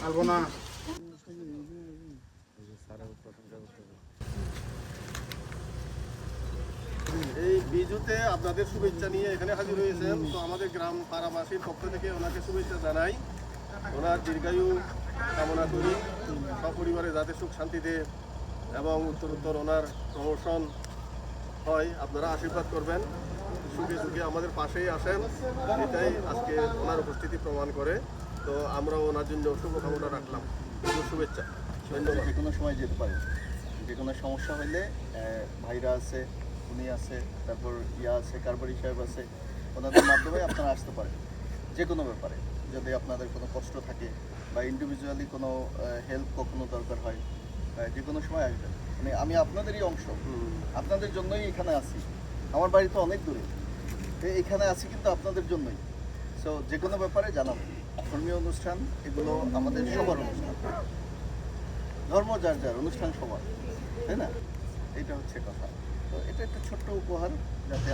algo na এই বিজুতে আপনাদের শুভেচ্ছা নিয়ে এখানে হাজির হয়েছেন। তো আমাদের গ্রাম পাড়াবাসীর পক্ষ থেকে ওনাকে শুভেচ্ছা জানাই, ওনার দীর্ঘায়ু কামনা করি, সপরিবারে যাতে সুখ শান্তিতে এবং উত্তরোত্তর ওনার প্রমোশন হয়। আপনারা আশীর্বাদ করবেন, সুখে সুখে আমাদের পাশেই আসেন, এটাই আজকে ওনার উপস্থিতি প্রমাণ করে। তো আমরা ওনার জন্য শুভকামনা রাখলাম, শুভেচ্ছা। যে কোনো সময় যেতে পারেন, যে কোনো সমস্যা হলে ভাইরা আছে, উনি আছে, তারপর আছে, কারবারি সাহেব আছে, ওনাদের মাধ্যমে আপনারা আসতে পারেন যে কোনো ব্যাপারে। যদি আপনাদের কোনো কষ্ট থাকে বা ইন্ডিভিজুয়ালি কোনো হেল্প কখনো দরকার হয়, যে কোনো সময় আসবেন। মানে আমি আপনাদেরই অংশ, আপনাদের জন্যই এখানে আছি। আমার বাড়ি তো অনেক দূরে, এখানে আছি কিন্তু আপনাদের জন্যই। সো যে কোনো ব্যাপারে জানাবো। ধর্মীয় অনুষ্ঠান এগুলো আমাদের সবার অনুষ্ঠান, ধর্ম যার যার, অনুষ্ঠান সবার, তাই না? এটা হচ্ছে কথা। তো এটা একটা ছোট্ট উপহার, যাতে